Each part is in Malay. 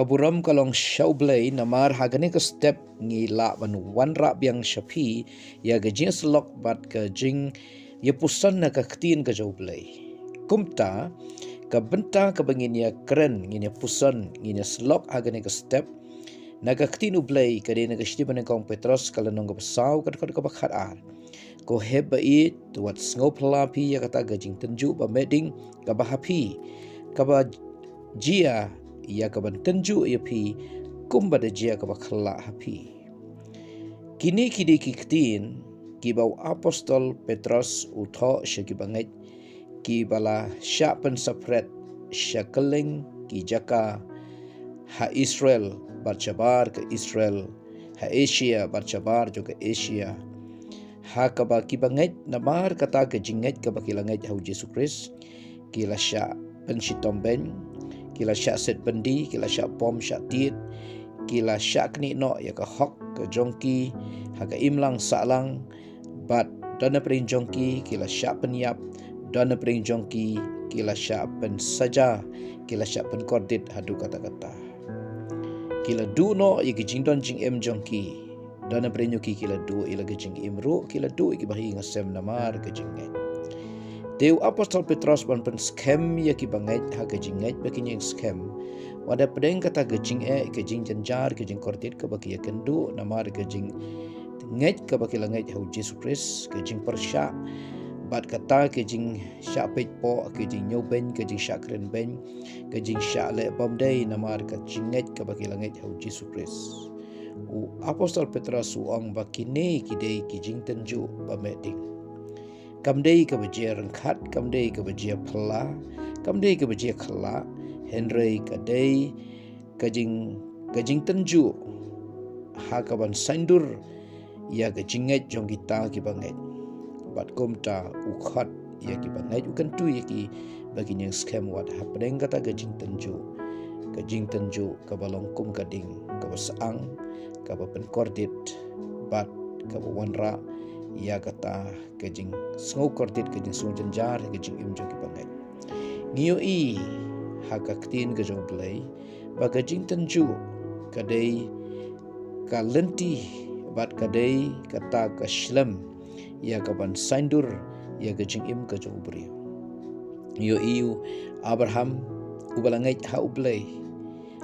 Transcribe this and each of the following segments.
Kaburam kalong shaublay namar hagani ka step ngi la ban wan rap yang shapi ya gajing slok bat ka jing ya pusan na ka ktin ka jaublay. Kumta ka benta ka bangin ya keren ngin ya pusan ngin ya slok hagani ka step na ka ktin ublay ka di na ka shti ban kong Petros kala nong ka pasaw ka bakhat ar. Ko heba it wat ngop lapi ya kata gajing tenju ba meding ka bahapi ka ba jia ia kaban tenju ia pi kumba de jia kaba khala hapi. Kini kidi kiktin kibau apostol Petros utho syakibangai kibala syapen sapret syakeling ki jaka ha Israel barcabar ke Israel, ha Asia barcabar juga Asia, ha kaba kibangai namar kata ke jingai kaba kilangai hau Yesus Kristus kila sya penshitomben kila syak set bendi, kila syak pom syak tiit, kila syak kni no ya ka hok ke jongki, ha ka imlang saklang, bat dana pering jongki, kila syak penyap, dana pering jongki, kila syak pen saja, kila syak pen kordit hadu kata-kata. Kila du no ya ki jingdon jing em jongki, dana pering jongki kila du ila ke jing imru, kila du ki bahi ngasem namar ke jingai. Deu apostol Petros ban pen scam ya ki bangai ha ke jingai baki yang scam. Wada pedeng kata ke jing ke jing janjar ke jing kordit ke baki ya kendu namar ke jing ngai ke baki langai hau Yesus Kristus ke jing persya bat kata ke jing syak pej po ke jing nyoben ke jing syak keren ben ke jing syak le bom dei namar ke jing ngai ke baki langai hau Yesus Kristus. U apostol Petros uang baki ne ki dei ki jing tenju ba meding. Kamdei ke bajia rengkat, kamdei ke bajia pela, kamdei ke bajia khala, Henry kadei kajing tenju, ha kaban sandur, ya kajinget jong kita ki banget, bat komta ukhat ya ki banget ukan tu ya ki bagi yang scam wat ha pedeng kata kajing tenju kabalong kum kading kabasaang kabapen kordit bat kabawanra ia kata kejing sengau kordit kejing sengau janjar kejing imjo ki bangai ngiu i hakaktin kejong belai ba kejing tenju kadai ka lenti bat kadai kata ka shlam ia kaban sandur ia kejing im kejong ubri ngiu iu Abraham ubalangai ha ublai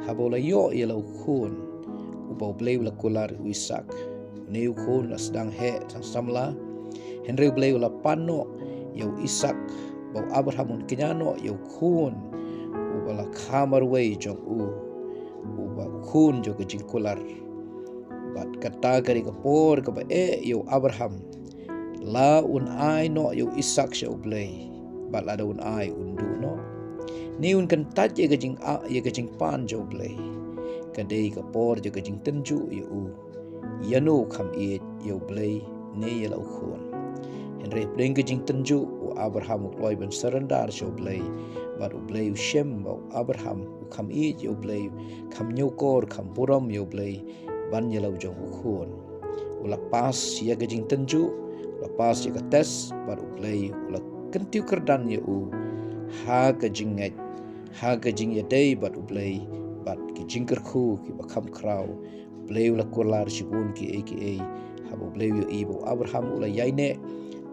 ha bola yo ia lau khun ubau blai ula kular Ishak neu khun la sedang he sang samla Henry blay ula pano yau Ishak bau Abraham un kinyano yau khun ubala khamar wei jong uba khun jo ke jingkular bat kata kari kapor ka ba yau Abraham la un ai no yau Ishak sha blay bat la un ai undu no ni un kan tat ye ke jing pan jo blay kadai kapor jo ke jing tenju yau yanu kham it yo blay ne yela ukhon Henry bring ke jing tenju Abraham ukloi ben serendar sho blay bar ublay shem ba Abraham kham it yo blay kham nyokor kham puram yo blay ban yela ujong ukhon ula pas ya ke jing tenju ula pas ya ke tes bar ublay ula kentiu kerdan ya ha ke jinget ha ke jing ya dei bar ublay bat ki jingker khu ki bakam krau bleu la kular shibun ki aka habo bleu yo ibo Abraham ula yaine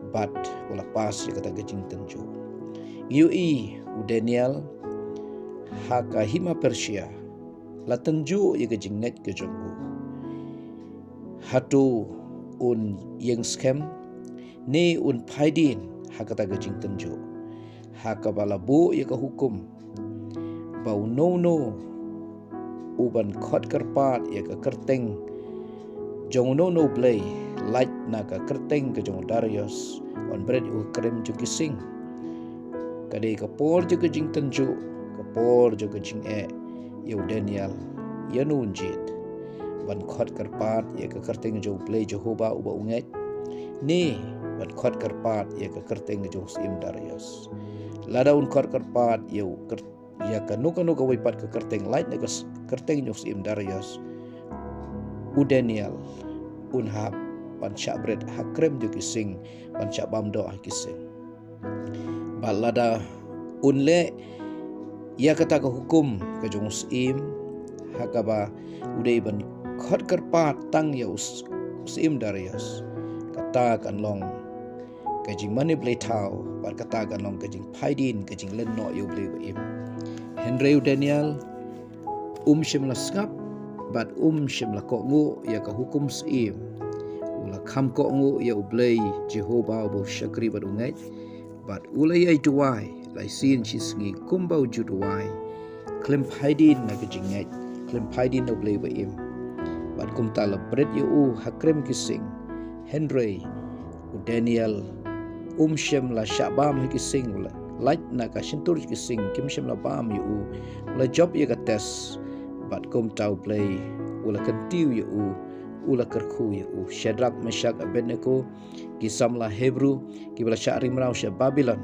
bat ula pas ya kata gajing tenju yu u Daniel haka hima Persia la tenju ya gajing net gajong hatu un yang scam ne un paidin hakata gajing tenju haka balabu ya ka hukum bau no uban khot karpat ya ka kerteng jong no blay light na ka kerteng ke jong Darius on bread u krem ju kising kadai ka por ju ke jing tenju ka por ju ke jing yu Daniel yanun jit ban khot karpat ya ka kerteng jong blay Jehovah uba unget ni ban khot karpat ya ka kerteng jong sim Darius ladaun khot karpat yu ya kanuka wipat ke kerteng light na kerteng nyus im Darius u Daniel unhab pan syabret hakrem ju kising pan syabam do kising balada unle ia kata ke hukum ke jong im hakaba udai ban khot kerpat tang ya usim darius kata kan long kajing mani blay tau bar kata kan long kajing paidin kajing len no yu blay im Henry Daniel shim la skap bat shim la ko ngu ya ka hukum sim ula kham ko ngu ya ublay Jehovah bo shakri bat ungai bat ulay ay duwai lai sin chisngi kumbau juduwai klem paidin na kajing ngai klem paidin no blay im bat kum tala bret yu hakrem kising Henry Daniel shim la shabam kising ula light na ka shintur kising kim shim la bam yu ula job ya ka tes bat kum tau play ula kantiu yu ula kerku yu Shadrach Meshach Abednego kisam la Hebrew ki bala syari mrau sya Babylon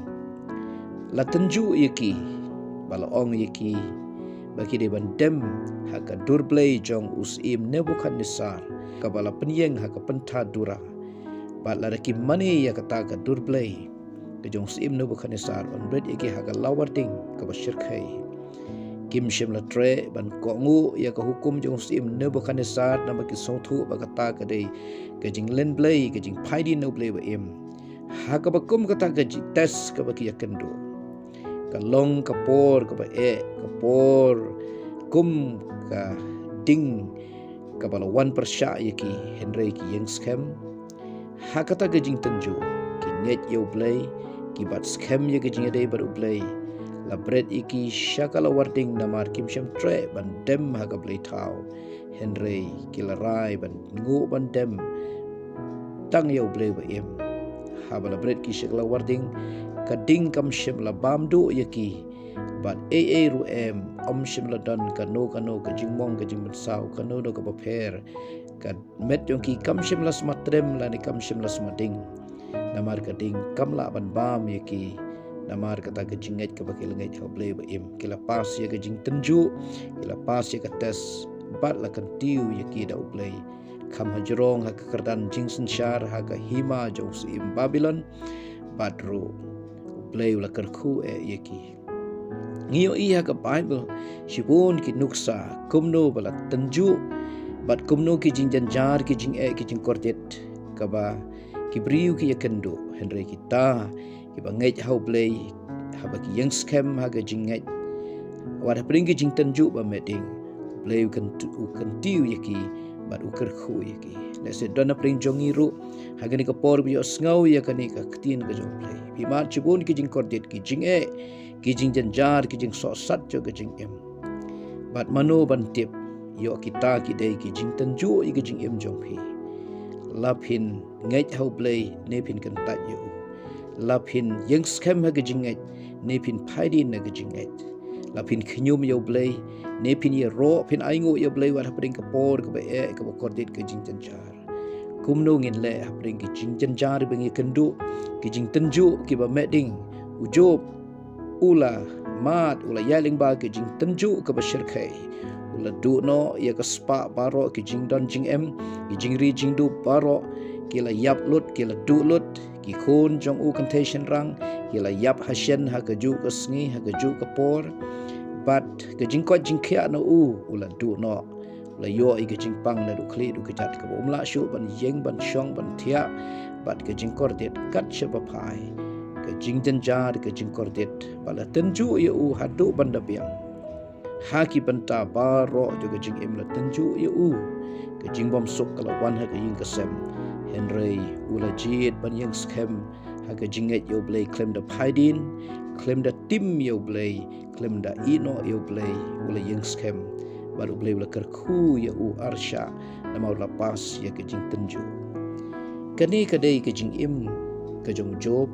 la tenju yaki bala ong yaki bagi de bandem haka durblay jong usim Nebukadnezar ka bala penyeng haka pentadura bat la reki mani ya kata ka durblay ke jong usim Nebukadnezar on bred yaki haka lawarding ka basyirkai kim shim la tre ban ko ngu ya ka hukum jong usim Nebukadnezar na baki sothu ba kata ka de ke jing len blay ke jing paidi no blay ba im haka bakum kata ka tes ka baki yakendo ka long ka por ka ba ka por kum ka ding ka bala wan persya yaki Henry ki yang scam hakata ka jing tenju ki net yo blay ki bat scam ya ka jing ade bar blay la bread iki syakala warding namar kim sham tre ban dem haga blay tau Henry ki la rai ban ngu ban dem tang yo blay ba im habala bread ki syakala warding kading kam shim la bamdu yaki bat ru shim la dan kano ka jingmong ka jingmat sau kano no ka paper ka met yong ki kam shim la smatrem la ni kam shim la smading namar ka ding kam la ban bam yaki namar kata ka jinget ka bakil ngai ka blay ba im kila pas ya ka jing tenju kila pas ya ka tes bat la kan tiu yaki da blay kam hajrong ha ka kardan jingsen shar ha ka hima jong im Babylon badro blay la kerku yaki ngiyo iya ka Bible shibun ki nuksa kumno bala tenju bat kumno ki jing janjar ki jing kordet ka ba ki briu ki yakendo Henry kita ki bangai hau blay ha ba ki yang scam ha ga jing ngai wada pring ki jing tenju ba meding blay kan tiu yaki bat kerku yaki let's say dona pring jongiru ha ga ni ka por bi snau ya ka ni ka ktin ka jong blay bi mar chibun ki jing kordet ki jing ki jing janjar ki jing so sat jo ki jing em bat mano ban tip yo kita ki dei ki jing tenju i ki jing em jong phi laphin ngai hau blay ne phin kan tat yo laphin yang scam ha ki jing ngai ne phin phaidin na ki jing ngai laphin khnyum yo blay ne phin ye ro phin aingo yo blay wa hapring ka por ka ba ka ba kordit ki jing janjar kumno ngin le hapring ki jing janjar bengi kendu ki jing tenju ki ba meding ujob ula mat ula yaling ba ke jing tenju ke basyirkai ula du no ya ke spa baro ke jing don jing em ki jing ri jing du baro ki la yap lut ki la du lut ki khon jong u contation rang ki la yap hasyen ha ke ju ke sngi ha ke ju ke por bat ke jing ko jing khia no ula du no ula yo i ke jing pang na du khli du ke jat ke umla shu ban yeng ban shong ban thia bat ke jing kordet kat shaba phai ke jing janjar ke jing kordet bala tenju ya hadu banda biang haki banta baro jo ke jing imla tenju ya ke jing bom sok kala wan ha ke ying kesem Henry ula jit ban yang scam ha ke jinget yo blay claim da paidin claim da tim yo blay claim da ino yo blay ula yang scam baru blay ula kerku ya arsha nama ula pas ya ke jing tenju kani kadai ke jing im ke jong job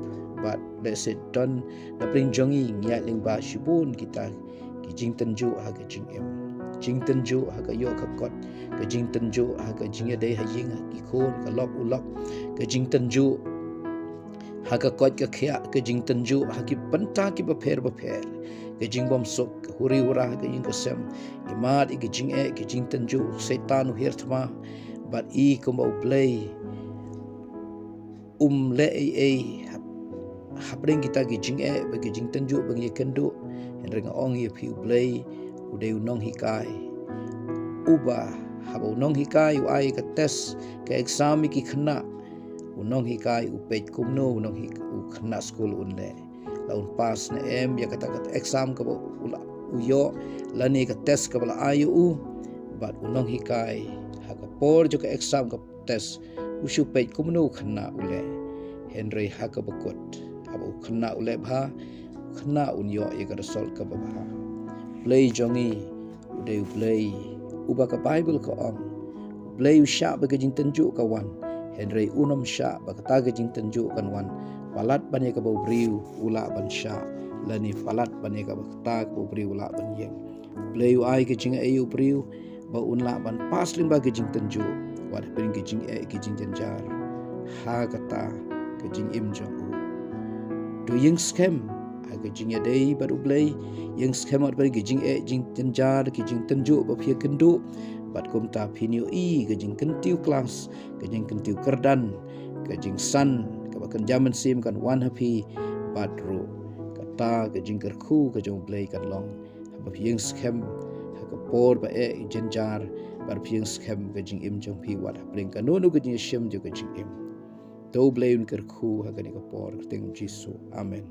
but let's say don na pring jongi ngiat ling ba shibun kita ki jing tenju ha ka jing em jing tenju ha ka yo ka kot ka jing tenju ha ka jing ya dai ha ying ki khon ka lok ulok ka jing tenju ha ka kot ka khia ka jing tenju ha ki panta ki ba pher ka jing bom sok huri ura ka ying ka sem imat ki jing ki jing tenju setan hir thma but I ko play le hapring kita ki jing bagi jing tenju bagi kendu henring ong ye piu play udai unong hikai ubah haba unong hikai u ai ka tes ka exam ki khna unong hikai u page kumno unong hik u khna school unle laun pass na ya kata exam ka ula uyo lani ka test ka bala ayu bat unong hikai haka por jo ka exam ka test usu page kumno khna ule henry haka bakut haba u khna ule bha khna unyo ya ka result ka ba play jongi ude play uba ka bible ka ong play usha ba ka jing tanju ka wan henry unom sha ba ka ta ka jing tanju kan wan palat bane ka bau briu ula ban sha lani palat bane ka ta ka bau briu ula ban yeng play ai ka jing ayu briu ba unla ban pasling ba ka jing tanju wad pring ka jing ka jing janjar ha kata ka jing im jong u do yeng scam aga jing dei baru play yeng scam at ba ka jing jing janjar ka jing tanju ba phia kendu bat kum ta phinio ka jing kentiu class ka jing kentiu kerdan ka jing san kan zaman sim kan wan happy badro kata ke jingker khu ke jong play kan long haba pieng scam ha ka por ba jenjar bar pieng scam ke jing im jong pi wat bring kan no ke jing shim jo ke jing im do play un ker khu ha ka ni ka por teng jisu amen.